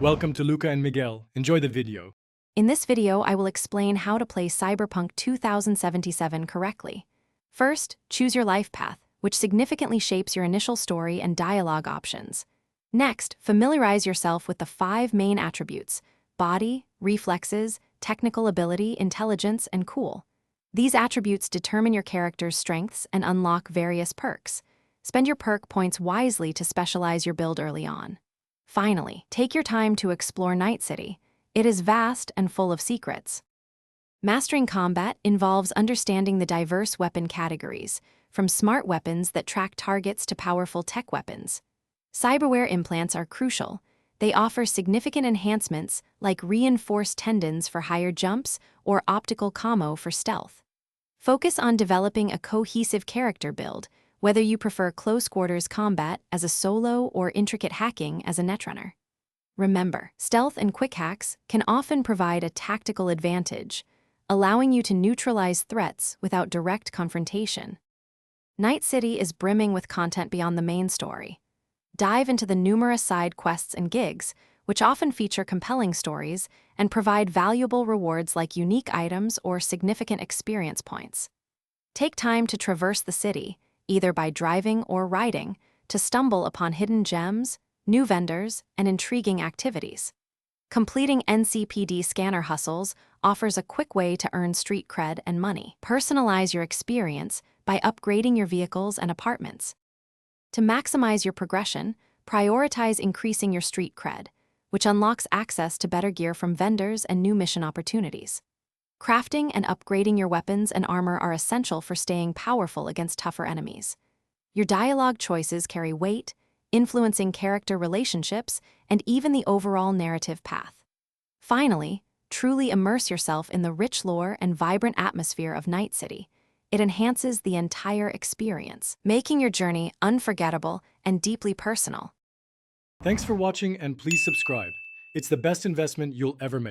Welcome to Luca and Miguel. Enjoy the video. In this video, I will explain how to play Cyberpunk 2077 correctly. First, choose your life path, which significantly shapes your initial story and dialogue options. Next, familiarize yourself with the 5 main attributes: body, reflexes, technical ability, intelligence, and cool. These attributes determine your character's strengths and unlock various perks. Spend your perk points wisely to specialize your build early on. Finally, take your time to explore Night City. It is vast and full of secrets. Mastering combat involves understanding the diverse weapon categories, from smart weapons that track targets to powerful tech weapons. Cyberware implants are crucial. They offer significant enhancements like reinforced tendons for higher jumps or optical camo for stealth. Focus on developing a cohesive character build, whether you prefer close-quarters combat as a solo or intricate hacking as a netrunner. Remember, stealth and quick hacks can often provide a tactical advantage, allowing you to neutralize threats without direct confrontation. Night City is brimming with content beyond the main story. Dive into the numerous side quests and gigs, which often feature compelling stories and provide valuable rewards like unique items or significant experience points. Take time to traverse the city, either by driving or riding, to stumble upon hidden gems, new vendors, and intriguing activities. Completing NCPD scanner hustles offers a quick way to earn street cred and money. Personalize your experience by upgrading your vehicles and apartments. To maximize your progression, prioritize increasing your street cred, which unlocks access to better gear from vendors and new mission opportunities. Crafting and upgrading your weapons and armor are essential for staying powerful against tougher enemies. Your dialogue choices carry weight, influencing character relationships and even the overall narrative path. Finally, truly immerse yourself in the rich lore and vibrant atmosphere of Night City. It enhances the entire experience, making your journey unforgettable and deeply personal. Thanks for watching and please subscribe. It's the best investment you'll ever make.